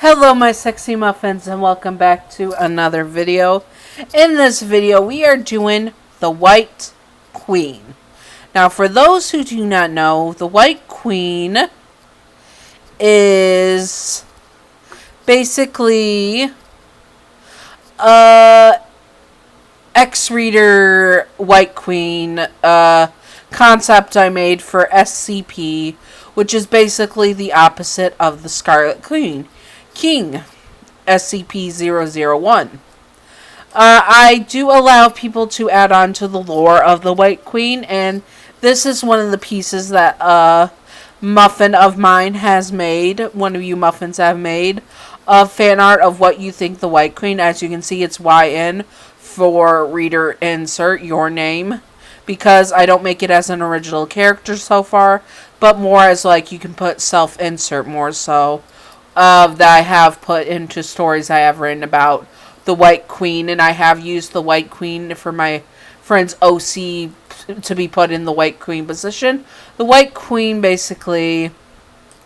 Hello my sexy muffins and welcome back to another video. In this video we are doing the White Queen. Now for those who do not know, the White Queen is basically X-Reader White Queen concept I made for SCP, which is basically the opposite of the Scarlet Queen. King, SCP-001. I do allow people to add on to the lore of the White Queen, and this is one of the pieces that muffin of mine has made, one of you muffins have made, of fan art of what you think the White Queen. As you can see, it's YN for reader insert your name, because I don't make it as an original character so far, but more as like you can put self-insert more so. That I have put into stories I have written about the White Queen, and I have used the White Queen for my friend's OC to be put in the White Queen position. The White Queen basically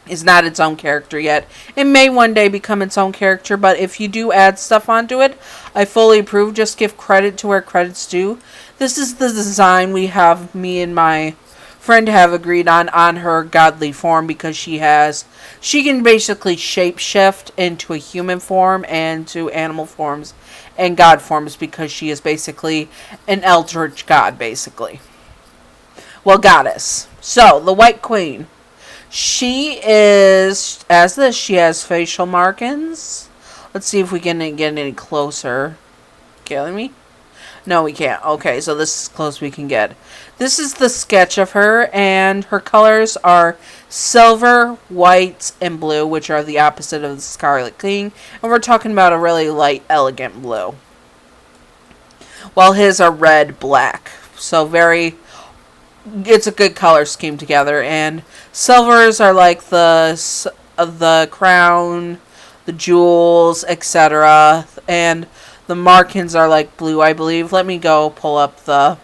is not its own character yet. It may one day become its own character, but if you do add stuff onto it, I fully approve. Just give credit to where credit's due. This is the design we have, me and my friend have agreed on her godly form, because she can basically shapeshift into a human form and to animal forms and god forms, because she is basically an eldritch god, basically. Well, goddess. So, the White Queen. She is, as this, she has facial markings. Let's see if we can get any closer. Killing me? No, we can't. Okay, so this is as close as we can get. This is the sketch of her, and her colors are silver, white, and blue, which are the opposite of the Scarlet King. And we're talking about a really light, elegant blue, while his are red, black. So it's a good color scheme together. And silvers are like the crown, the jewels, etc. And the markings are like blue, I believe. Let me go pull up the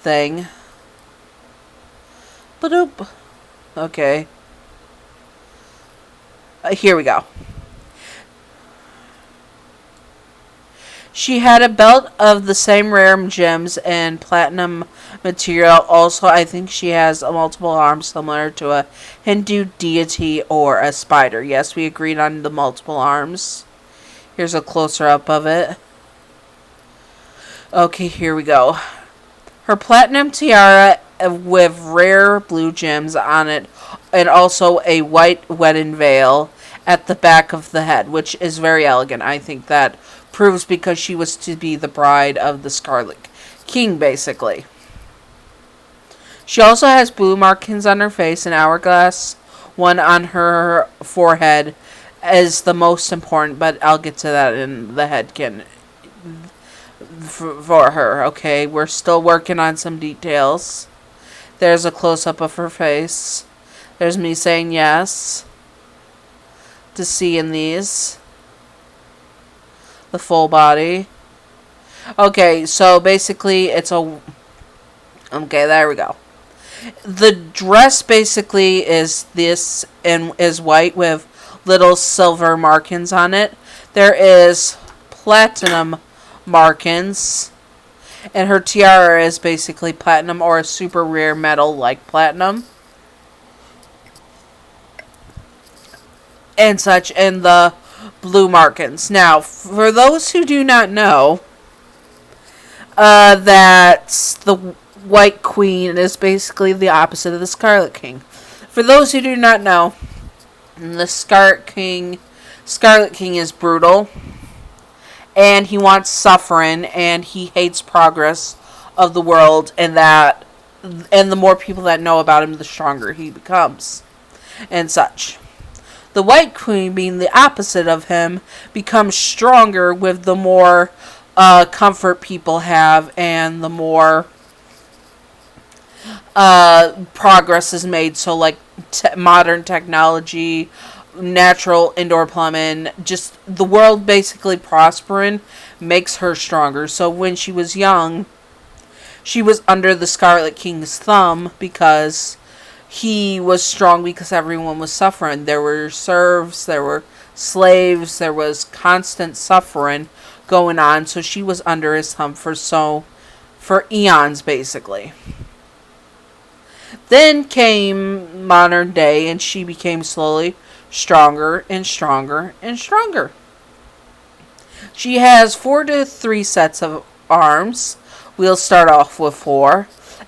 thing. Ba-doop. Okay. Here we go. She had a belt of the same rare gems and platinum material. Also, I think she has a multiple arms similar to a Hindu deity or a spider. Yes, we agreed on the multiple arms. Here's a closer up of it. Okay, here we go. Her platinum tiara with rare blue gems on it, and also a white wedding veil at the back of the head, which is very elegant. I think that proves because she was to be the bride of the Scarlet King, basically. She also has blue markings on her face, an hourglass one on her forehead is the most important, but I'll get to that in the headcanon for her. Okay, we're still working on some details. There's a close-up of her face. There's me saying yes to see in these. The full body. Okay, so basically it's a... Okay, there we go. The dress basically is this, and is white with little silver markings on it. There is platinum markings, and her tiara is basically platinum or a super rare metal like platinum and such, and the blue markings. Now, for those who do not know, that the White Queen is basically the opposite of the Scarlet King. For those who do not know, the Scarlet King is brutal, and he wants suffering, and he hates progress of the world, and the more people that know about him, the stronger he becomes, and such. The White Queen, being the opposite of him, becomes stronger with the more comfort people have, and the more progress is made. So like modern technology, natural indoor plumbing, just the world basically prospering makes her stronger. So when she was young, she was under the Scarlet King's thumb, because he was strong because everyone was suffering. There were serfs, there were slaves, there was constant suffering going on. So she was under his thumb for eons, basically. Then came modern day, and she became slowly stronger and stronger and stronger. She has 4 to 3 sets of arms. We'll start off with 4.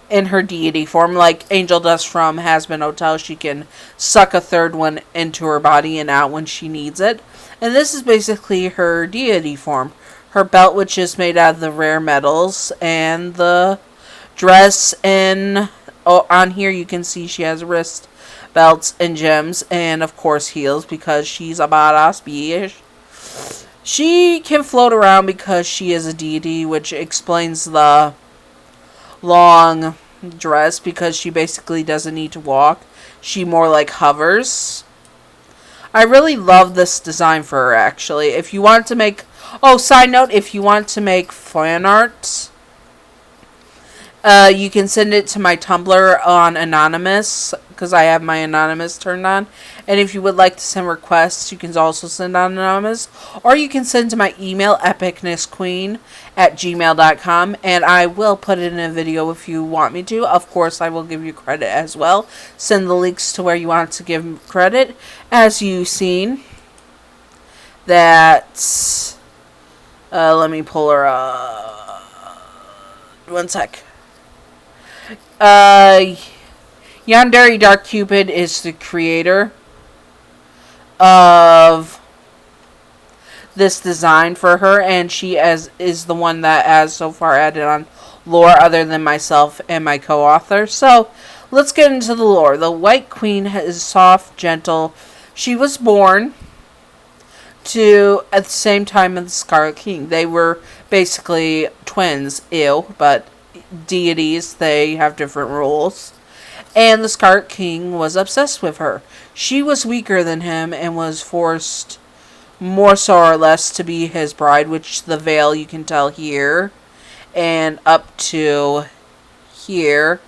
In her deity form, like Angel Dust from Hazbin Hotel, she can suck a third one into her body and out when she needs it. And this is basically her deity form. Her belt, which is made out of the rare metals, and the dress. And on here you can see she has wrist belts and gems, and of course heels, because she's a badass bitch. She can float around because she is a deity, which explains the long dress, because she basically doesn't need to walk. She more like hovers. I really love this design for her, actually. If you want to make... Oh, side note, if you want to make fan art, you can send it to my Tumblr on Anonymous, because I have my Anonymous turned on. And if you would like to send requests, you can also send on Anonymous. Or you can send to my email, epicnessqueen@gmail.com. And I will put it in a video if you want me to. Of course, I will give you credit as well. Send the links to where you want to give credit. As you've seen, that... let me pull her up. One sec. Yandere Dark Cupid is the creator of this design for her, and she is the one that has so far added on lore other than myself and my co-author. So let's get into the lore. The White Queen is soft, gentle. She was born at the same time as the Scarlet King. They were basically twins, but deities, they have different rules. And the Scarlet King was obsessed with her. She was weaker than him and was forced, more so or less, to be his bride, which the veil you can tell here and up to here.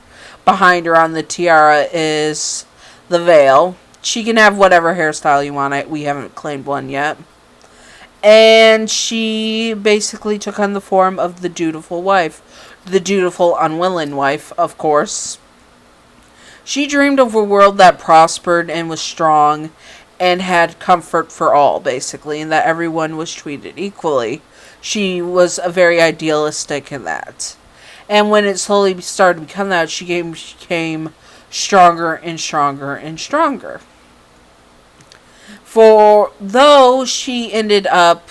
Behind her on the tiara is the veil. She can have whatever hairstyle you want. We haven't claimed one yet. And she basically took on the form of the dutiful wife. The dutiful, unwilling wife, of course. She dreamed of a world that prospered and was strong and had comfort for all, basically, and that everyone was treated equally. She was a very idealistic in that. And when it slowly started to become that, she became stronger and stronger and stronger. For though she ended up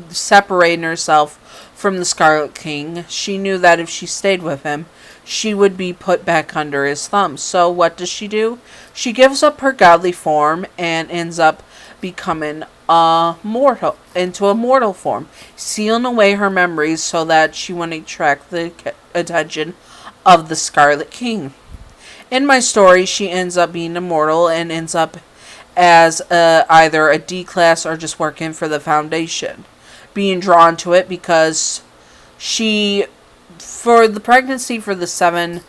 separating herself from the Scarlet King, she knew that if she stayed with him, she would be put back under his thumb. So what does she do? She gives up her godly form and ends up becoming into a mortal form, sealing away her memories so that she wouldn't attract the attention of the Scarlet King. In my story, she ends up being immortal and ends up as either a D-class or just working for the Foundation. Being drawn to it because for the pregnancy for the 7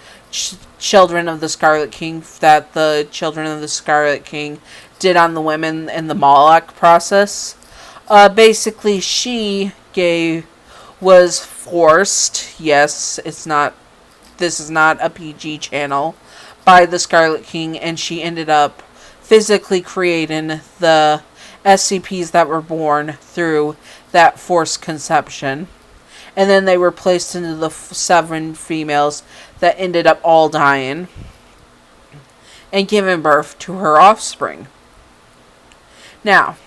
children of the Scarlet King that the children of the Scarlet King did on the women in the Moloch process, basically she was forced, yes, this is not a PG channel, by the Scarlet King, and she ended up physically creating the SCPs that were born through that forced conception. And then they were placed into the 7 females that ended up all dying and giving birth to her offspring. Now,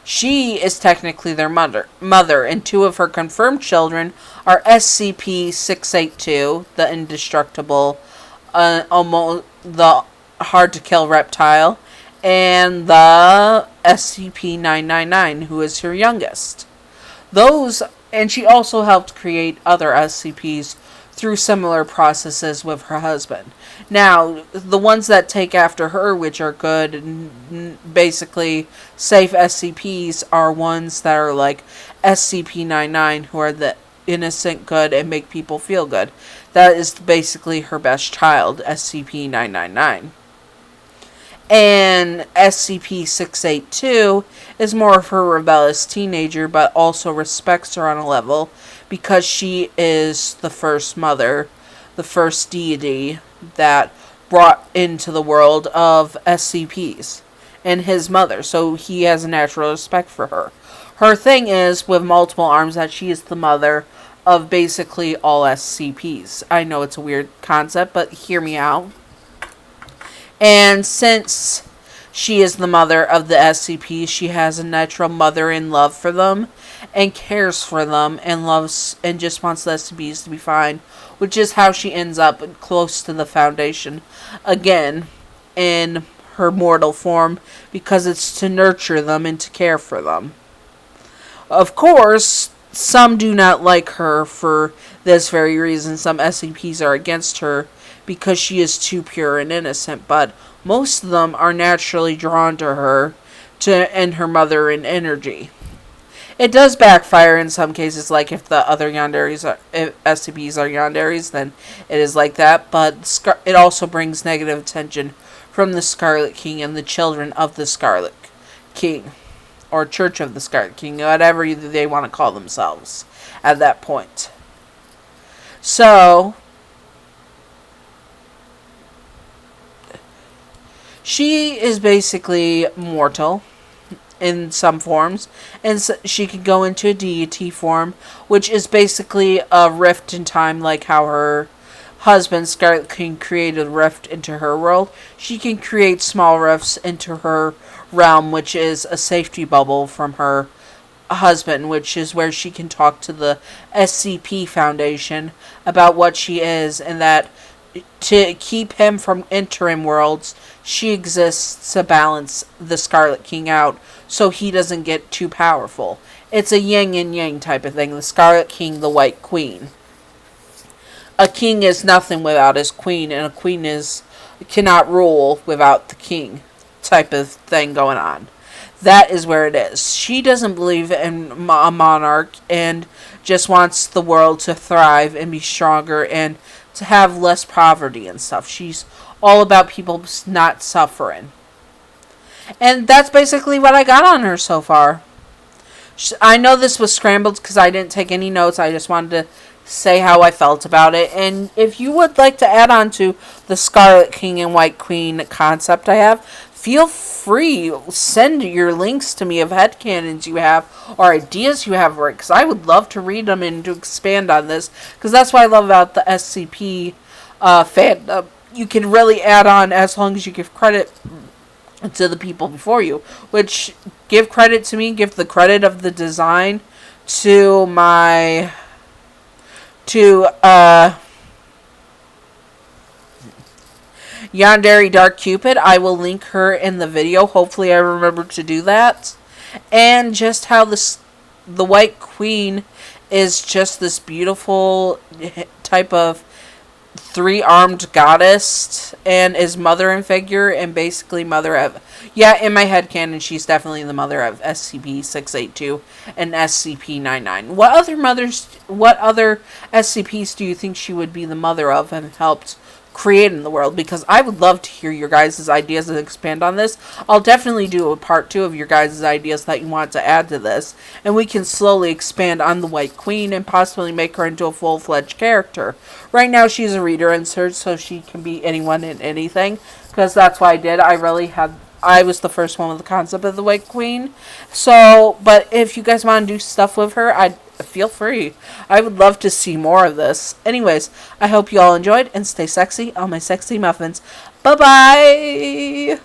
she is technically their mother, and 2 of her confirmed children are SCP-682, the indestructible, the hard-to-kill reptile, and the SCP-999, who is her youngest. And she also helped create other SCPs through similar processes with her husband. Now, the ones that take after her, which are good and basically safe SCPs, are ones that are like SCP-99, who are the innocent good and make people feel good. That is basically her best child, SCP-999. And SCP-682 is more of her rebellious teenager, but also respects her on a level because she is the first mother, the first deity that brought into the world of SCPs, and his mother, so he has a natural respect for her. Her thing is, with multiple arms, that she is the mother of basically all SCPs. I know it's a weird concept, but hear me out. And since she is the mother of the SCPs, she has a natural mother-in love for them and cares for them and loves and just wants the SCPs to be fine, which is how she ends up close to the Foundation again in her mortal form, because it's to nurture them and to care for them. Of course, some do not like her for this very reason. Some SCPs are against her because she is too pure and innocent, but most of them are naturally drawn to her and her mother in energy. It does backfire in some cases, like if the other if SCPs are yanderis, then it is like that, but it also brings negative attention from the Scarlet King and the children of the Scarlet King, or Church of the Scarlet King, whatever they want to call themselves at that point. So, she is basically mortal in some forms, and so she can go into a deity form, which is basically a rift in time, like how her husband, Scarlet King, created a rift into her world. She can create small rifts into her realm, which is a safety bubble from her husband, which is where she can talk to the SCP Foundation about what she is, and that to keep him from entering worlds, she exists to balance the Scarlet King out so he doesn't get too powerful. It's a yin and yang type of thing. The Scarlet King, the White Queen. A king is nothing without his queen, and a queen cannot rule without the king type of thing going on. That is where it is. She doesn't believe in a monarch and just wants the world to thrive and be stronger and to have less poverty and stuff. She's all about people not suffering. And that's basically what I got on her so far. I know this was scrambled because I didn't take any notes. I just wanted to say how I felt about it. And if you would like to add on to the Scarlet King and White Queen concept I have, feel free. Send your links to me of headcanons you have or ideas you have, because I would love to read them and to expand on this, because that's what I love about the SCP fandom. You can really add on as long as you give credit to the people before you, which give credit to me, give the credit of the design to Yandere Dark Cupid. I will link her in the video. Hopefully I remember to do that. And just how the White Queen is just this beautiful type of three-armed goddess and is mother in figure and basically mother of... Yeah, in my headcanon, she's definitely the mother of SCP-682 and SCP-99. What other SCPs do you think she would be the mother of and helped create in the world? Because I would love to hear your guys' ideas and expand on this. I'll definitely do a part 2 of your guys' ideas that you want to add to this, and we can slowly expand on the White Queen and possibly make her into a full-fledged character. Right now she's a reader insert, so she can be anyone and anything, because that's what I did. I was the first one with the concept of the White Queen. So, but if you guys want to do stuff with her, feel free. I would love to see more of this. Anyways, I hope you all enjoyed, and stay sexy, all my sexy muffins. Bye-bye!